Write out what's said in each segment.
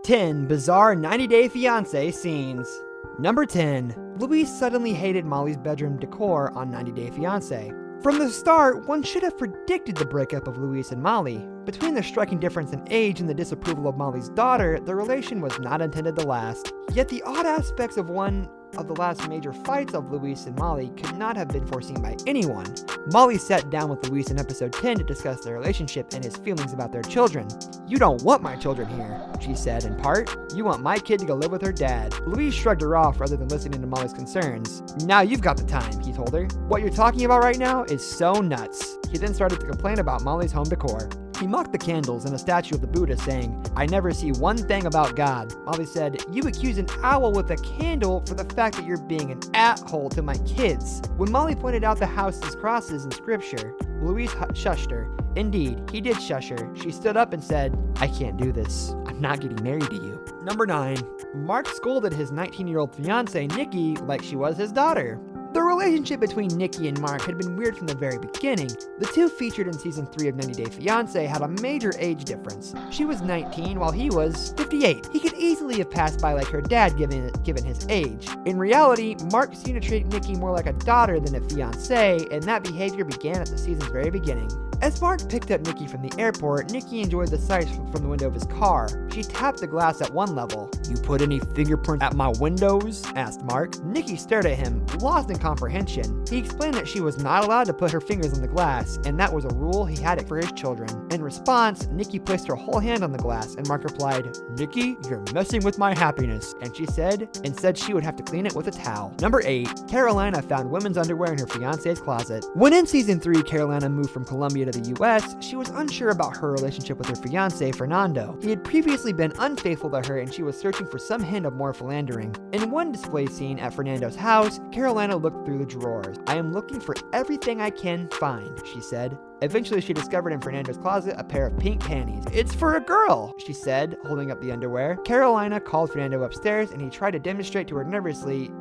10 bizarre 90-day fiancé scenes. Number 10. Louise suddenly hated Molly's bedroom decor on 90 Day Fiancé. From the start, one should have predicted the breakup of Louise and Molly. Between the striking difference in age and the disapproval of Molly's daughter, the relation was not intended to last. Yet the odd aspects of one of the last major fights of Louise and Molly could not have been foreseen by anyone. Molly sat down with Louise in episode 10 to discuss their relationship and his feelings about their children. "You don't want my children here," she said in part. "You want my kid to go live with her dad." Louise shrugged her off rather than listening to Molly's concerns. "Now you've got the time," he told her. "What you're talking about right now is so nuts." He then started to complain about Molly's home decor. He mocked the candles and a statue of the Buddha, saying, "I never see one thing about God." Molly said, "You accuse an owl with a candle for the fact that you're being an at-hole to my kids." When Molly pointed out the house's crosses in scripture, Louise shushed her. Indeed, he did shush her. She stood up and said, "I can't do this. I'm not getting married to you." Number 9. Mark scolded his 19-year-old fiancée, Nikki, like she was his daughter. The relationship between Nikki and Mark had been weird from the very beginning. The two featured in season 3 of 90 Day Fiancé had a major age difference. She was 19 while he was 58. He could easily have passed by like her dad given his age. In reality, Mark seemed to treat Nikki more like a daughter than a fiancée, and that behavior began at the season's very beginning. As Mark picked up Nikki from the airport, Nikki enjoyed the sights from the window of his car. She tapped the glass at one level. "You put any fingerprints at my windows?" asked Mark. Nikki stared at him, lost in comprehension. He explained that she was not allowed to put her fingers on the glass, and that was a rule he had for his children. In response, Nikki placed her whole hand on the glass, and Mark replied, "Nikki, you're messing with my happiness," and she said she would have to clean it with a towel. Number 8. Carolina found women's underwear in her fiancé's closet. When in season 3, Carolina moved from Colombia to the US, she was unsure about her relationship with her fiancé, Fernando. He had previously been unfaithful to her, and she was searching for some hint of more philandering. In one display scene at Fernando's house, Carolina looked through the drawers. "I am looking for everything I can find," she said. Eventually, she discovered in Fernando's closet a pair of pink panties. "It's for a girl," she said, holding up the underwear. Carolina called Fernando upstairs, and he tried to demonstrate to her nervously,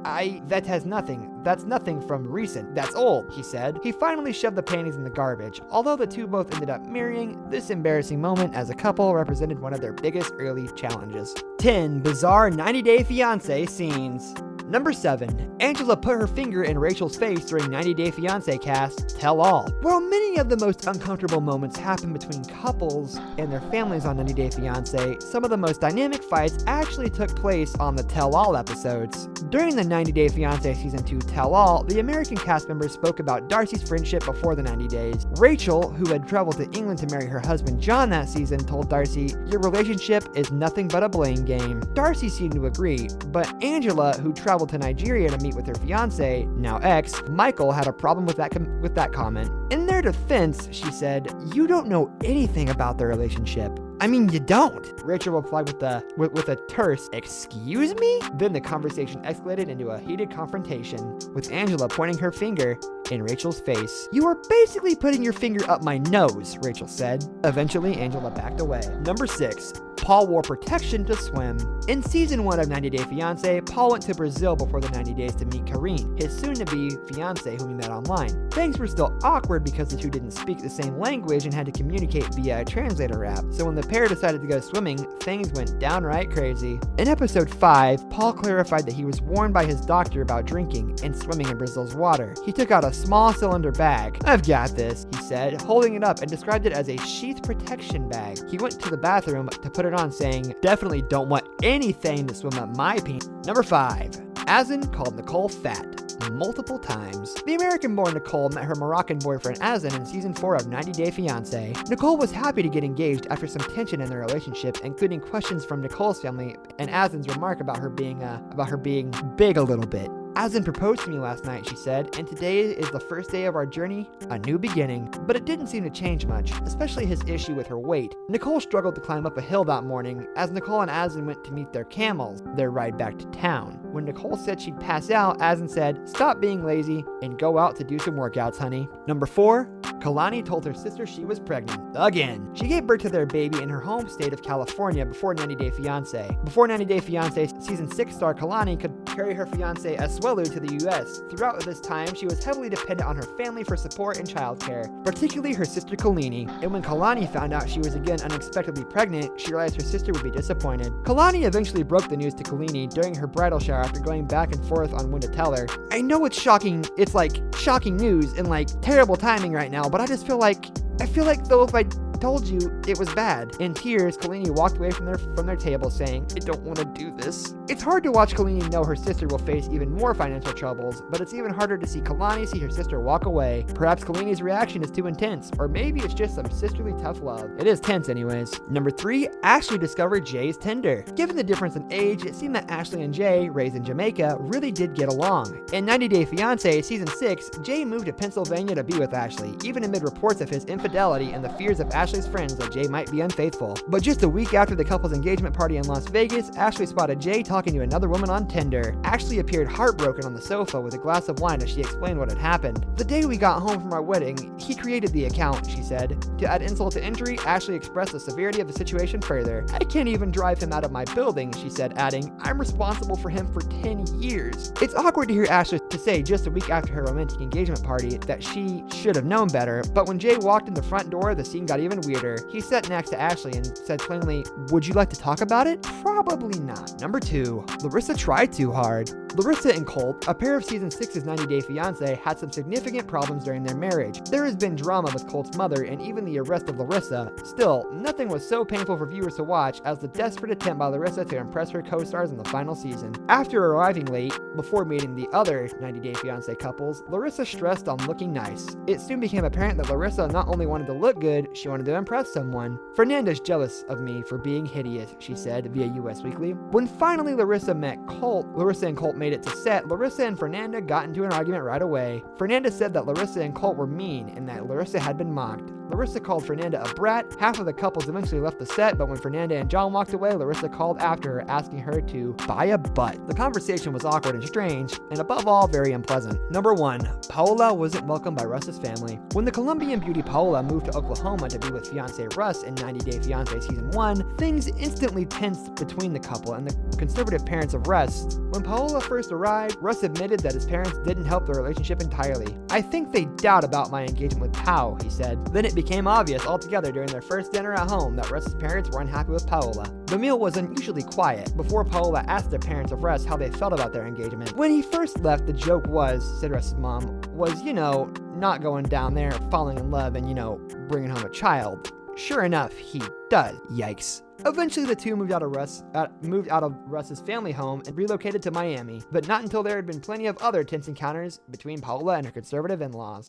That's nothing from recent. That's old," he said. He finally shoved the panties in the garbage. Although the two both ended up marrying, this embarrassing moment as a couple represented one of their biggest early challenges. 10 bizarre 90 Day Fiancé scenes. Number 7. Angela put her finger in Rachel's face during 90 Day Fiancé cast Tell All. While many of the most uncomfortable moments happen between couples and their families on 90 Day Fiancé, some of the most dynamic fights actually took place on the Tell All episodes. During the 90 Day Fiancé Season 2 Tell All, the American cast members spoke about Darcy's friendship before the 90 days. Rachel, who had traveled to England to marry her husband John that season, told Darcy, "Your relationship is nothing but a blame game." Darcy seemed to agree, but Angela, who traveled to Nigeria to meet with her fiancé, now ex, Michael, had a problem with that comment. In their defense, she said, "You don't know anything about their relationship." "I mean, you don't," Rachel replied with a terse, "Excuse me?" Then the conversation escalated into a heated confrontation, with Angela pointing her finger in Rachel's face. "You are basically putting your finger up my nose," Rachel said. Eventually, Angela backed away. Number 6. Paul wore protection to swim. In season 1 of 90 Day Fiancé, Paul went to Brazil before the 90 days to meet Karine, his soon-to-be fiancé whom he met online. Things were still awkward because the two didn't speak the same language and had to communicate via a translator app, so when the pair decided to go swimming, things went downright crazy. In episode 5, Paul clarified that he was warned by his doctor about drinking and swimming in Brazil's water. He took out a small cylinder bag. "I've got this," he said, holding it up, and described it as a sheath protection bag. He went to the bathroom to put it on, saying, "Definitely don't want anything to swim up my penis." Number 5. Azan called Nicole fat multiple times. The American-born Nicole met her Moroccan boyfriend Azan in season 4 of 90 Day Fiancé. Nicole was happy to get engaged after some tension in their relationship, including questions from Nicole's family and Azan's remark about her being big a little bit. "Azan proposed to me last night," she said, "and today is the first day of our journey, a new beginning." But it didn't seem to change much, especially his issue with her weight. Nicole struggled to climb up a hill that morning as Nicole and Azan went to meet their camels, their ride back to town. When Nicole said she'd pass out, Azan said, "Stop being lazy and go out to do some workouts, honey." Number 4. Kalani told her sister she was pregnant. Again. She gave birth to their baby in her home state of California before 90 Day Fiance. Before 90 Day Fiance, season 6 star Kalani could carry her fiance Asuelu to the US. Throughout this time, she was heavily dependent on her family for support and childcare, particularly her sister Kalani. And when Kalani found out she was again unexpectedly pregnant, she realized her sister would be disappointed. Kalani eventually broke the news to Kalani during her bridal shower after going back and forth on when to tell her. I know it's shocking, it's like shocking news and like terrible timing right now, but I feel like though if I told you it was bad. In tears, Kalani walked away from their table saying, I don't want to do this. It's hard to watch Kalani know her sister will face even more financial troubles, but it's even harder to see Kalani see her sister walk away. Perhaps Kalani's reaction is too intense, or maybe it's just some sisterly tough love. It is tense anyways. Number 3, Ashley discovered Jay's Tinder. Given the difference in age, it seemed that Ashley and Jay, raised in Jamaica, really did get along. In 90 Day Fiance season 6, Jay moved to Pennsylvania to be with Ashley, even amid reports of his infidelity and the fears of Ashley's friends that Jay might be unfaithful. But just a week after the couple's engagement party in Las Vegas, Ashley spotted Jay talking to another woman on Tinder. Ashley appeared heartbroken on the sofa with a glass of wine as she explained what had happened. The day we got home from our wedding, he created the account, she said. To add insult to injury, Ashley expressed the severity of the situation further. I can't even drive him out of my building, she said, adding, I'm responsible for him for 10 years. It's awkward to hear Ashley to say just a week after her romantic engagement party that she should have known better, but when Jay walked in the front door, the scene got even weirder. He sat next to Ashley and said plainly, would you like to talk about it? Probably not. Number 2, Larissa tried too hard. Larissa and Colt, a pair of season 6's 90 Day Fiance, had some significant problems during their marriage. There has been drama with Colt's mother and even the arrest of Larissa. Still, nothing was so painful for viewers to watch as the desperate attempt by Larissa to impress her co-stars in the final season. After arriving late, before meeting the other 90 Day Fiance couples, Larissa stressed on looking nice. It soon became apparent that Larissa not only wanted to look good, she wanted to impress someone. Fernanda's jealous of me for being hideous, she said via US Weekly. When finally Larissa and Colt made it to set, Larissa and Fernanda got into an argument right away. Fernanda said that Larissa and Colt were mean and that Larissa had been mocked. Larissa called Fernanda a brat. Half of the couples eventually left the set, but when Fernanda and John walked away, Larissa called after her, asking her to buy a butt. The conversation was awkward and strange, and above all, very unpleasant. Number 1, Paola wasn't welcomed by Russ's family. When the Colombian beauty Paola moved to Oklahoma to be with fiance Russ in 90 Day Fiance season 1, things instantly tensed between the couple and the conservative parents of Russ. When Paola first arrived, Russ admitted that his parents didn't help their relationship entirely. I think they doubt about my engagement with Pao, he said. Then it became obvious altogether during their first dinner at home that Russ's parents were unhappy with Paola. The meal was unusually quiet before Paola asked the parents of Russ how they felt about their engagement. When he first left, the joke was, said Russ's mom, was, not going down there, falling in love and, bringing home a child. Sure enough, he does. Yikes. Eventually, the two moved out of Russ's family home and relocated to Miami, but not until there had been plenty of other tense encounters between Paola and her conservative in-laws.